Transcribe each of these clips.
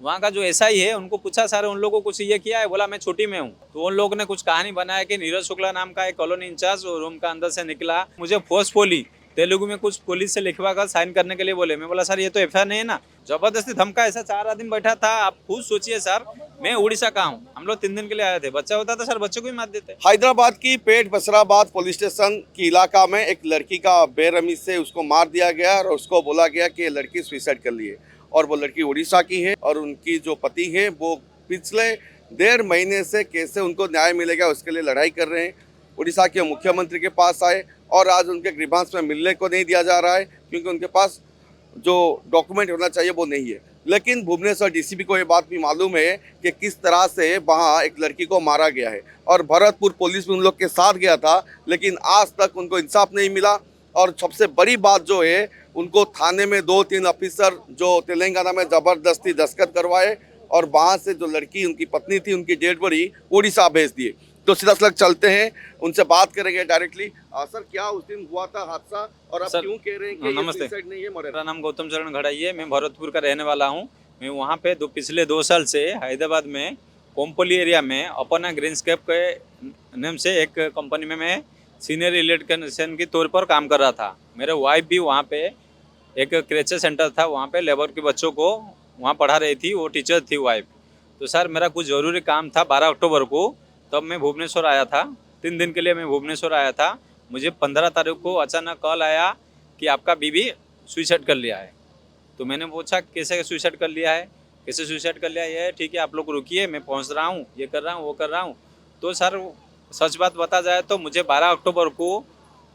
वहाँ का जो एसआई है उनको पूछा सर उन लोगों को कुछ ये किया है, बोला मैं छुट्टी में हूँ। तो उन लोगों ने कुछ कहानी बनाया कि नीरज शुक्ला नाम का एक कॉलोनी इंचार्ज रूम का अंदर से निकला, मुझे फोर्सफुली तेलुगु में कुछ पुलिस से लिखवा कर साइन करने के लिए बोले। मैं बोला सर ये तो एफआईआर नहीं है ना, जबरदस्ती धमका। ऐसा 4 आदमी बैठा था, आप खुद सोचिए सर, मैं उड़ीसा का हूँ, हम लोग 3 दिन के लिए आए थे। बच्चा होता तो सर बच्चे को भी मार देते। हैदराबाद की पेट बसराबाद पुलिस स्टेशन की इलाका में एक लड़की का बेरहमी से उसको मार दिया गया और उसको बोला गया कि ये लड़की सुसाइड कर ली है और वो लड़की उड़ीसा की है और उनकी जो पति है वो पिछले 1.5 महीने से कैसे उनको न्याय मिलेगा उसके लिए लड़ाई कर रहे हैं। उड़ीसा के मुख्यमंत्री के पास आए और आज उनके ग्रीवांस में मिलने को नहीं दिया जा रहा है क्योंकि उनके पास जो डॉक्यूमेंट होना चाहिए वो नहीं है। लेकिन भुवनेश्वर डीसीपी को ये बात भी मालूम है कि किस तरह से वहाँ एक लड़की को मारा गया है और भरतपुर पुलिस भी उन लोग के साथ गया था, लेकिन आज तक उनको इंसाफ नहीं मिला। और सबसे बड़ी बात जो है, उनको थाने में 2-3 ऑफिसर जो तेलंगाना में ज़बरदस्ती दस्तखत करवाए और वहाँ से जो लड़की उनकी पत्नी थी उनकी डेड बॉडी उड़ीसा भेज दिए। तो सीधा सलग चलते हैं, उनसे बात करेंगे डायरेक्टली। सर क्या उस दिन हुआ था हादसा और आप क्यों कह रहे हैं कि ये सुसाइड नहीं है? मेरा नाम गौतम चरण घड़ाई है, मैं भरतपुर का रहने वाला हूँ। मैं वहाँ पे पिछले 2 साल से हैदराबाद में कोम्पली एरिया में अपना ग्रीनस्केप के नेम से एक कंपनी में मैं सीनियर इलेक्ट्रिशियन के तौर पर काम कर रहा था। मेरे वाइफ भी वहाँ पे एक क्रेचर सेंटर था, वहाँ पे लेबर के बच्चों को वहाँ पढ़ा रही थी, वो टीचर थी वाइफ। तो सर मेरा कुछ ज़रूरी काम था 12 अक्टूबर को, तब मैं भुवनेश्वर आया था। 3 दिन के लिए मैं भुवनेश्वर आया था। मुझे 15 तारीख को अचानक कॉल आया कि आपका बीवी सुसाइड कर लिया है। तो मैंने पूछा कैसे सुसाइड कर लिया है, कैसे सुसाइड कर लिया है? ठीक है आप लोग रुकिए, मैं पहुंच रहा हूँ, ये कर रहा हूँ, वो कर रहा हूँ। तो सर सच बात बता जाए तो मुझे 12 अक्टूबर को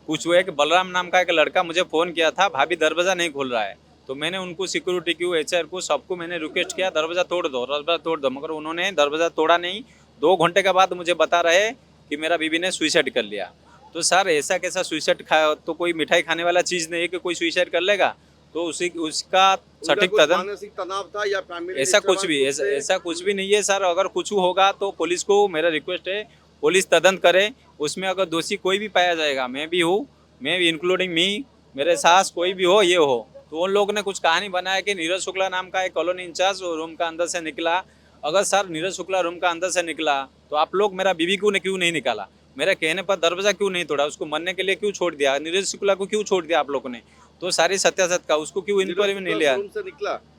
कुछ हुआ कि बलराम नाम का एक लड़का मुझे फ़ोन किया था, भाभी दरवाज़ा नहीं खोल रहा है। तो मैंने उनको सिक्योरिटी को, एचआर को, सबको मैंने रिक्वेस्ट किया दरवाज़ा तोड़ दो, दरवाज़ा तोड़ दो, मगर उन्होंने दरवाज़ा तोड़ा नहीं। 2 घंटे के बाद मुझे बता रहे कि मेरा बीवी ने सुसाइड कर लिया। तो सर ऐसा कैसा सुसाइड खा, तो कोई मिठाई खाने वाला चीज़ नहीं है कि कोई सुसाइड कर लेगा। तो उसका सटीक मानसिक तनाव था या फैमिली ऐसा कुछ भी नहीं है सर। अगर कुछ होगा तो पुलिस को मेरा रिक्वेस्ट है, पुलिस तदंत करे। उसमें अगर दोषी कोई भी पाया जाएगा, मैं भी हूँ, मैं भी इंक्लूडिंग मी, मेरे सास कोई भी हो, ये हो। तो उन लोगों ने कुछ कहानी बनाया कि नीरज शुक्ला नाम का एक कॉलोनी इंचार्ज रूम का अंदर से निकला। अगर सर नीरज शुक्ला रूम का अंदर से निकला तो आप लोग मेरा बीवी को क्यों नहीं निकाला? मेरे कहने पर दरवाजा क्यों नहीं तोड़ा? उसको मरने के लिए क्यों छोड़ दिया? नीरज शुक्ला को क्यों छोड़ दिया आप लोगों ने? तो सारी सत्यासत्य का उसको क्यों इंक्वायरी में नहीं लिया?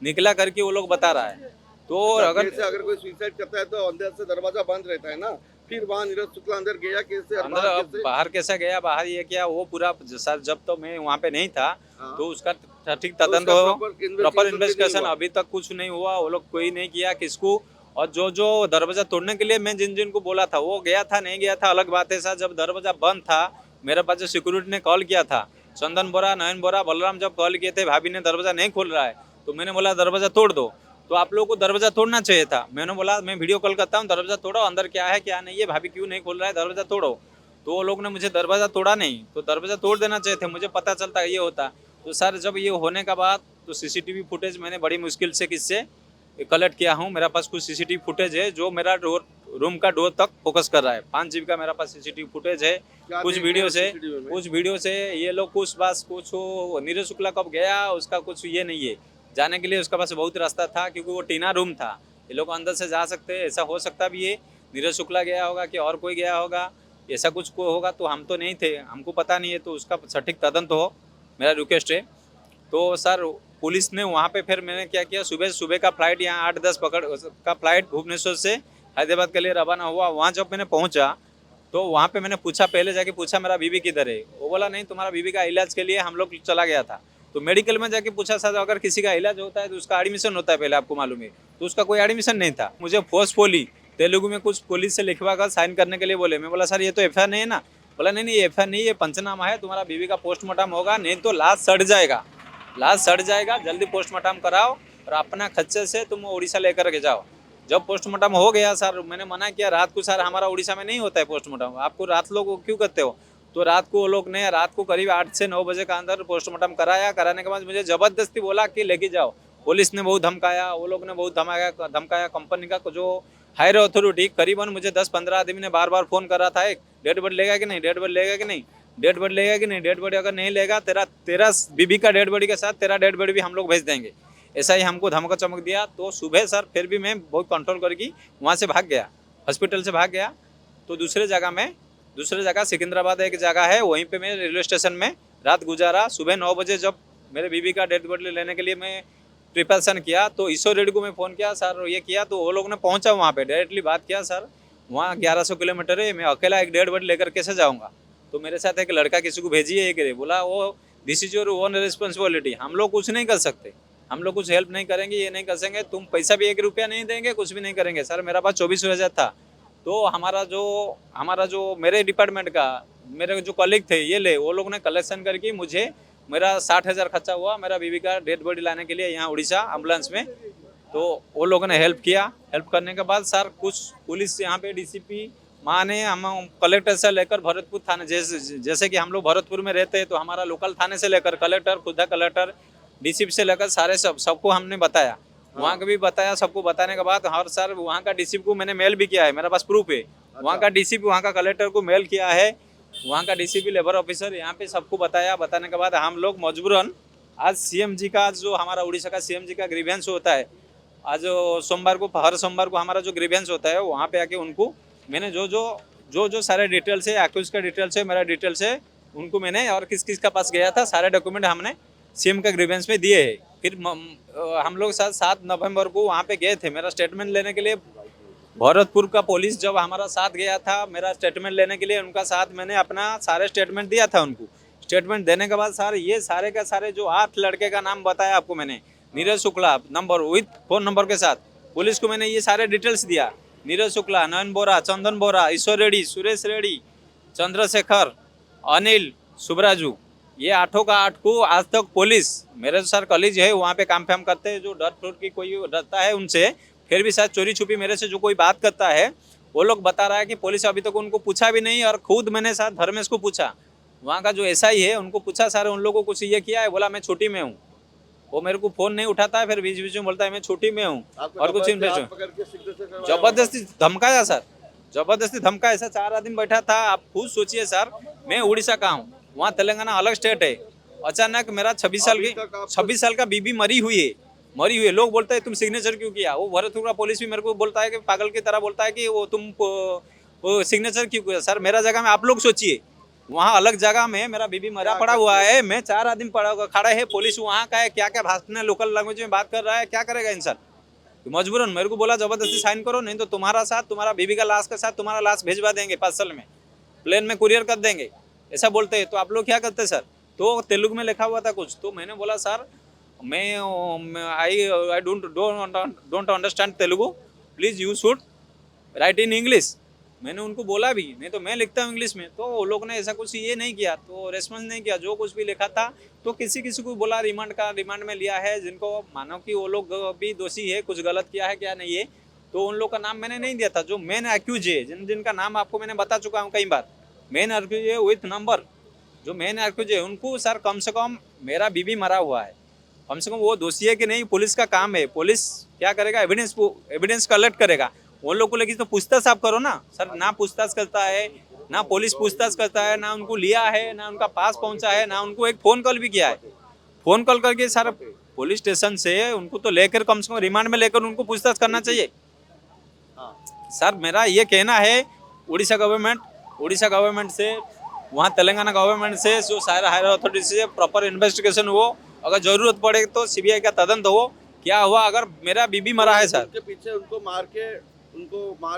निकला करके वो लोग बता रहा है। तो अगर कोई सुसाइड करता है तो अंदर से दरवाजा बंद रहता है ना, फिर वहाँ नीरज शुक्ला अंदर गया कैसे? अंदर अब बाहर कैसा गया? बाहर ये क्या, वो पूरा सर जब तो मैं वहाँ पे नहीं था तो उसका ठीक तदंत हो, प्रॉपर इन्वेस्टिगेशन अभी तक कुछ नहीं हुआ। वो लोग कोई नहीं किया किसको। और जो जो दरवाजा तोड़ने के लिए मैं जिन को बोला था वो गया था नहीं गया था अलग बात है सर। जब दरवाजा बंद था, मेरे पास जो सिक्योरिटी ने कॉल किया था, चंदन बोरा, नयन बोरा, बलराम जब कॉल किए थे भाभी ने दरवाजा नहीं खोल रहा है, तो मैंने बोला दरवाजा तोड़ दो। तो आप लोगों को दरवाजा तोड़ना चाहिए था। मैंने बोला मैं वीडियो कॉल करता हूँ, दरवाजा तोड़ो, अंदर क्या है क्या नहीं है, भाभी क्यों नहीं खोल रहा है, दरवाजा तोड़ो। तो वो लोग ने मुझे दरवाजा तोड़ा नहीं, तो दरवाजा तोड़ देना चाहिए थे, मुझे पता चलता ये होता। तो सर जब ये होने का बाद तो सीसीटीवी फुटेज मैंने बड़ी मुश्किल से किससे कलेक्ट किया हूँ। मेरे पास कुछ सीसीटीवी फुटेज है जो मेरा रूम का डोर तक फोकस कर रहा है। 5 GB का मेरे पास सीसीटीवी फुटेज है। कुछ वीडियो से ये लोग कुछ नीरज शुक्ला कब गया उसका कुछ ये नहीं है, जाने के लिए उसका पास बहुत रास्ता था क्योंकि वो टीना रूम था, ये लोग अंदर से जा सकते हैं। ऐसा हो सकता भी है नीरज शुक्ला गया होगा कि और कोई गया होगा, ऐसा कुछ को होगा। तो हम तो नहीं थे, हमको पता नहीं है, तो उसका सटीक तदंत हो, मेरा रिक्वेस्ट है। तो सर पुलिस ने वहाँ पे फिर मैंने क्या किया, सुबह का फ्लाइट यहाँ 8-10 पकड़ का फ्लाइट भुवनेश्वर से हैदराबाद के लिए रवाना हुआ। वहाँ जब मैंने पहुँचा तो वहाँ पे मैंने पूछा, पहले जाके पूछा मेरा बीवी किधर है? वो बोला नहीं तुम्हारा बीवी का इलाज के लिए हम लोग चला गया था। तो मेडिकल में जाके पूछा सर अगर किसी का इलाज होता है तो उसका एडमिशन होता है पहले, आपको मालूम है? तो उसका कोई एडमिशन नहीं था। मुझे फोर्सफुली तेलुगु में कुछ पुलिस से लिखवा कर साइन करने के लिए बोले। मैं बोला सर ये तो एफआईआर नहीं है ना। बोला नहीं ये एफआईआर नहीं, ये पंचनामा है, तुम्हारा बीवी का पोस्टमार्टम होगा, नहीं तो लाश सड़ जाएगा, जल्दी पोस्टमार्टम कराओ और अपना खर्चे से तुम उड़ीसा लेकर के जाओ। जब पोस्टमार्टम हो गया सर, मैंने मना किया, रात को सर हमारा उड़ीसा में नहीं होता है पोस्टमार्टम, आपको रात लोग क्यों करते हो? तो रात को वो लोग ने रात को करीब 8 से 9 बजे का अंदर पोस्टमार्टम कराया। कराने के बाद मुझे ज़बरदस्ती बोला कि लेके जाओ। पुलिस ने बहुत धमकाया, वो लोग ने बहुत धमकाया। कंपनी का जो हायर अथॉरिटी करीबन मुझे 10-15 आदमी ने बार बार फ़ोन कर रहा था, एक डेड बॉडी लेगा कि नहीं, डेड बॉडी लेगा कि नहीं, डेड बॉडी अगर नहीं लेगा तेरा बीबी का डेड बॉडी के साथ तेरा डेड बॉडी भी हम लोग भेज देंगे। ऐसा ही हमको धमका चमक दिया। तो सुबह सर फिर भी मैं बहुत कंट्रोल करके वहाँ से भाग गया, हॉस्पिटल से भाग गया। तो दूसरे जगह सिकंदराबाद एक जगह है, वहीं पे मैं रेलवे स्टेशन में रात गुजारा। सुबह 9 बजे जब मेरे बीबी का डेथ बॉडी लेने के लिए मैं प्रिपरेशन किया, तो ईश्वर रेड्डी को मैं फ़ोन किया, सर ये किया, तो वो लोग ने पहुंचा वहाँ पे, डायरेक्टली बात किया, सर वहाँ 1100 किलोमीटर है, मैं अकेला एक डेड बॉडी लेकर कैसे जाऊँगा। तो मेरे साथ एक लड़का किसी को भेजिए, एक बोला वो this is your own responsibility, हम लोग कुछ नहीं कर सकते, हम लोग कुछ हेल्प नहीं करेंगे, ये नहीं कर सकेंगे, तुम पैसा भी 1 रुपया नहीं देंगे, कुछ भी नहीं करेंगे। सर मेरा पास 24,000 था। तो हमारा जो मेरे डिपार्टमेंट का मेरे जो कलीग थे ये ले, वो लोग ने कलेक्शन करके मुझे मेरा 60,000 खर्चा हुआ मेरा बीवी का डेड बॉडी लाने के लिए यहाँ उड़ीसा एम्बुलेंस में। तो वो लोगों ने हेल्प किया। हेल्प करने के बाद सर कुछ पुलिस यहाँ पे डीसीपी माँ ने हम कलेक्टर से लेकर भरतपुर थाने, जैसे कि हम लोग भरतपुर में रहते हैं, तो हमारा लोकल थाने से लेकर कलेक्टर, खुदा कलेक्टर, डीसीपी से लेकर सारे सबको हमने बताया, वहाँ का भी बताया। सबको बताने के बाद हर सर वहाँ का डीसीपी को मैंने मेल भी किया है, मेरे पास प्रूफ है। वहाँ का डीसीपी वहाँ का कलेक्टर को मेल किया है, वहाँ का डीसीपी लेबर ऑफिसर यहाँ पे सबको बताया। बताने के बाद हम लोग मजबूरन आज सीएम जी का, जो हमारा उड़ीसा का सीएम जी का ग्रीवेंस होता है, आज सोमवार को, हर सोमवार को हमारा जो ग्रीवेंस होता है, वहाँ पे आके उनको मैंने जो सारे डिटेल्स है, एक्यूज का डिटेल्स है, मेरा डिटेल्स है, उनको मैंने और किस किस का पास गया था सारे डॉक्यूमेंट हमने सीएम का ग्रीवेंस में दिए है। फिर हम लोग 7 नवंबर को वहाँ पे गए थे मेरा स्टेटमेंट लेने के लिए। भरतपुर का पुलिस जब हमारा साथ गया था मेरा स्टेटमेंट लेने के लिए, उनका साथ मैंने अपना सारे स्टेटमेंट दिया था उनको। स्टेटमेंट देने के बाद सर ये सारे का सारे जो 8 लड़के का नाम बताया आपको मैंने, Neeraj Shukla number with phone number के साथ, पुलिस को मैंने ये सारे डिटेल्स दिया। नीरज शुक्ला, नयन बोरा, चंदन बोरा, ईश्वर रेड्डी, सुरेश रेड्डी, चंद्रशेखर, अनिल, सुब्राजू, ये 8 का 8 को आज तक पुलिस, मेरे सर कॉलेज है वहाँ पे काम फाम करते हैं, जो डर फ्लोर की कोई डरता है उनसे, फिर भी शायद चोरी छुपी मेरे से जो कोई बात करता है, वो लोग बता रहा है कि पुलिस अभी तक उनको पूछा भी नहीं। और खुद मैंने साथ धर्मेश को पूछा, वहाँ का जो एसआई है, उनको पूछा सर उन लोगों को कुछ ये किया है, बोला मैं छुट्टी में हूँ। वो मेरे को फ़ोन नहीं उठाता है, फिर बीच बीच में बोलता है मैं छुट्टी में हूँ और कुछ जबरदस्ती धमकाया सर, जबरदस्ती धमकाया। ऐसा 4 आदमी बैठा था। आप खुद सोचिए सर, मैं उड़ीसा का हूँ, वहाँ तेलंगाना अलग स्टेट है। अचानक मेरा 26 साल का बीबी मरी हुई है। लोग बोलते हैं तुम सिग्नेचर क्यों किया। वो भरतपुर का पुलिस भी मेरे को बोलता है कि पागल की तरह बोलता है कि वो तुम सिग्नेचर क्यों किया। सर मेरा जगह में आप लोग सोचिए, वहाँ अलग जगह में मेरा बीबी मरा पड़ा हुआ है, मैं 4 आदमी खड़ा है, पुलिस वहाँ का है, क्या क्या भाषण लोकल लैंग्वेज में बात कर रहा है, क्या करेगा इंसान। तो मजबूरन मेरे को बोला जबरदस्ती साइन करो, नहीं तो तुम्हारा साथ, तुम्हारा बीबी का लाश के साथ तुम्हारा लाश भेजवा देंगे, पार्सल में, प्लेन में कुरियर कर देंगे, ऐसा बोलते हैं। तो आप लोग क्या करते सर। तो तेलुगु में लिखा हुआ था कुछ, तो मैंने बोला सर मैं I don't understand Telugu, please you should write in English. मैंने उनको बोला भी, नहीं तो मैं लिखता हूँ इंग्लिश में। तो वो लोग ने ऐसा कुछ ये नहीं किया, तो रेस्पॉन्स नहीं किया। जो कुछ भी लिखा था तो किसी को बोला रिमांड में लिया है, जिनको मानो कि वो लोग भी दोषी है, कुछ गलत किया है क्या नहीं है, तो उन लोग का नाम मैंने नहीं दिया था। जो मेन एक्यूज है, जिनका नाम आपको मैंने बता चुका हूँ कई बार, मेन एक्यूज है विथ नंबर, जो मेन एक्यूज है उनको सर कम से कम, मेरा बीबी मरा हुआ है, कम से कम वो दोषी है कि नहीं, पुलिस का काम है। पुलिस क्या करेगा, एविडेंस कलेक्ट करेगा। उन लोग को लेकिन तो पूछताछ आप करो ना सर। ना पूछताछ करता है, ना पुलिस पूछताछ करता है, ना उनको लिया है, ना उनका पास पहुंचा है, ना उनको एक फ़ोन कॉल भी किया है। फ़ोन कॉल करके सर पुलिस स्टेशन से उनको तो लेकर कम से कम रिमांड में लेकर उनको पूछताछ करना चाहिए। सर मेरा ये कहना है उड़ीसा गवर्नमेंट से, वहाँ तेलंगाना गवर्नमेंट से, जो सारे हायर अथॉरिटी से प्रॉपर इन्वेस्टिगेशन हो, अगर जरूरत पड़े तो सीबीआई का तदंत हो, क्या हुआ अगर मेरा बीबी मरा है सर। पीछे उनको मार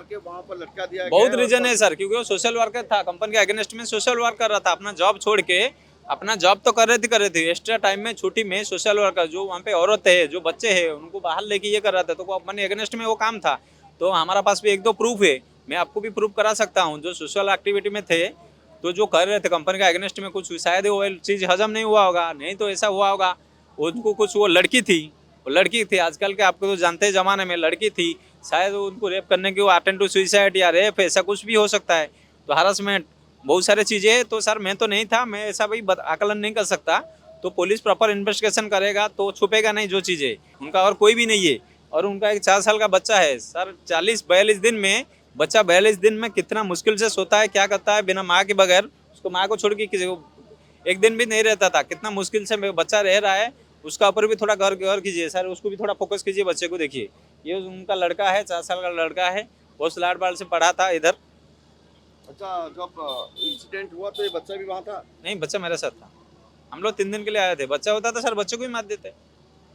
के वहाँ पर लटका दिया बहुत रीजन है सर, क्योंकि वो सोशल वर्कर था, कंपनी के अगेंस्ट में सोशल वर्क कर रहा था, अपना जॉब छोड़ के, अपना जॉब तो कर रहे थे, एक्स्ट्रा टाइम में छुट्टी में सोशल वर्कर, जो वहाँ पे औरत है, जो बच्चे हैं, उनको बाहर लेके ये कर रहा था, तो कंपनी अगेंस्ट में वो काम था। तो हमारा पास भी 1-2 प्रूफ है, मैं आपको भी प्रूफ करा सकता हूँ, जो सोशल एक्टिविटी में थे, तो जो कर रहे थे कंपनी के अगेंस्ट में, कुछ शायद वो चीज़ हजम नहीं हुआ होगा, नहीं तो ऐसा हुआ होगा। उनको कुछ, वो लड़की थी, आजकल के आपको तो जानते हैं ज़माने में, लड़की थी, शायद उनको रेप करने की, वो अटेम्प्ट टू सुसाइड या रेप, ऐसा कुछ भी हो सकता है। तो हरासमेंट, बहुत सारी चीज़ें हैं। तो सर मैं तो नहीं था, मैं ऐसा भाई आकलन नहीं कर सकता। तो पुलिस प्रॉपर इन्वेस्टिगेशन करेगा तो छुपेगा नहीं जो चीज़ें, उनका और कोई भी नहीं है। और उनका एक 4 साल का बच्चा है सर। 42 दिन में बच्चा 42 दिन में कितना मुश्किल से सोता है, क्या करता है बिना माँ के बगैर, उसको माँ को छोड़ के किसी को एक दिन भी नहीं रहता था, कितना मुश्किल से बच्चा रह रहा है। उसका ऊपर भी थोड़ा गौर कीजिए सर, उसको भी थोड़ा फोकस कीजिए, बच्चे को देखिए। ये उनका लड़का है, 4 साल का लड़का है, बहुत लाड बाल से पढ़ा था इधर। अच्छा, जब इंसिडेंट हुआ तो ये बच्चा भी वहाँ था? नहीं, बच्चा मेरे साथ था। हम लोग 3 दिन के लिए आए थे। बच्चा होता तो सर बच्चे को ही मार देते।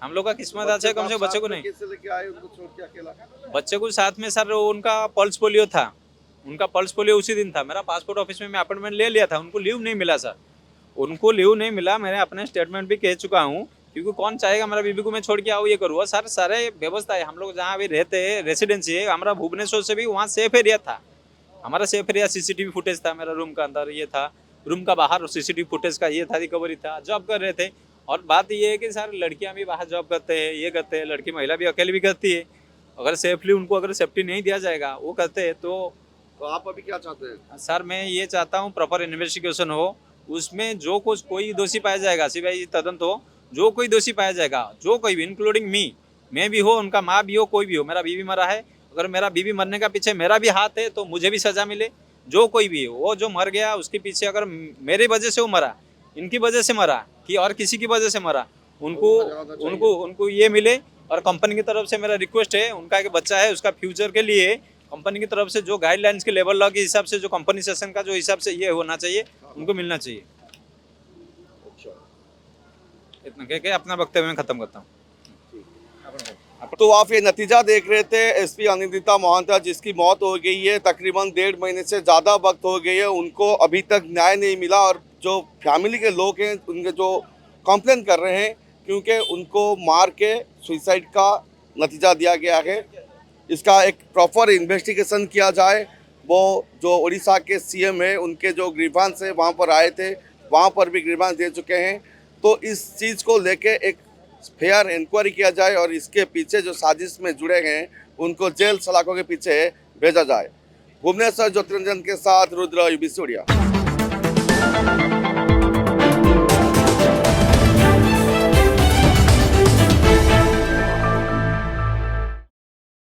हम लोग का किस्मत अच्छा है, कम से कम बच्चे को नहीं। कैसे लेके आए उनको छोड़ के अकेला? बच्चे को साथ में सर उनका पल्स पोलियो था। उनका पल्स पोलियो उसी दिन था। मेरा पासपोर्ट ऑफिस में मैं अपॉइंटमेंट ले लिया था, उनको लीव नहीं मिला सर। उनको लीव नहीं मिला, मैंने अपने स्टेटमेंट भी कह चुका हूँ, क्योंकि कौन चाहेगा मेरा बीबी को मैं छोड़ के आऊँ, ये करूँ सर। सारे व्यवस्था है, हम लोग जहाँ अभी रहते हैं रेसिडेंसी है हमारा भुवनेश्वर से भी, वहाँ सेफ एरिया था। हमारा सेफ एरिया, सीसीटीवी फुटेज था, मेरा रूम का अंदर ये था, रूम का बाहर सीसीटीवी फुटेज का ये था, रिकवरी था, जॉब कर रहे थे। और बात ये है कि सर लड़कियां भी बाहर जॉब करते हैं, ये करते हैं, लड़की महिला भी अकेले भी करती है। अगर सेफली उनको अगर सेफ्टी नहीं दिया जाएगा, वो करते हैं तो आप अभी क्या चाहते हैं? सर मैं ये चाहता हूँ प्रॉपर इन्वेस्टिगेशन हो, उसमें जो कुछ कोई दोषी पाया जाएगा, सीबीआई तदंत हो, जो कोई दोषी पाया जाएगा, जो कोई भी इंक्लूडिंग मैं भी हो, उनका माँ भी हो, कोई भी हो, मेरा बीवी मरा है, अगर मेरा बीवी मरने का पीछे मेरा भी हाथ है तो मुझे भी सजा मिले। जो कोई भी हो, वो जो मर गया उसके पीछे अगर मेरी वजह से वो मरा, इनकी वजह से मरा कि और किसी की वजह से मरा, उनको उनको उनको ये मिले। और कंपनी की तरफ से मेरा रिक्वेस्ट है, उनका एक बच्चा है, उसका फ्यूचर के लिए कंपनी की तरफ से जो गाइडलाइंस के लेवल लॉ के हिसाब से जो कंपनी सेशन का जो हिसाब से ये होना चाहिए, उनको मिलना चाहिए। इतना कह के अपना वक्तव्य मैं खत्म करता हूँ। तो आप ये नतीजा देख रहे थे, एसपी अनिंदिता मोहंता जिसकी मौत हो गई है, तकरीबन 1.5 महीने से ज़्यादा वक्त हो गई है, उनको अभी तक न्याय नहीं मिला। और जो फैमिली के लोग हैं उनके जो कंप्लेन कर रहे हैं, क्योंकि उनको मार के सुसाइड का नतीजा दिया गया है। इसका एक प्रॉपर इन्वेस्टिगेशन किया जाए। वो जो उड़ीसा के सीएम है, उनके जो ग्रीवांस है वहाँ पर आए थे, वहाँ पर भी ग्रीवांस दे चुके हैं। तो इस चीज़ को लेके एक फेयर इंक्वायरी किया जाए और इसके पीछे जो साजिश में जुड़े हैं उनको जेल सलाखों के पीछे भेजा जाए। भुवनेश्वर ज्योतिरंजन के साथ रुद्र, यूबीसी उड़िया।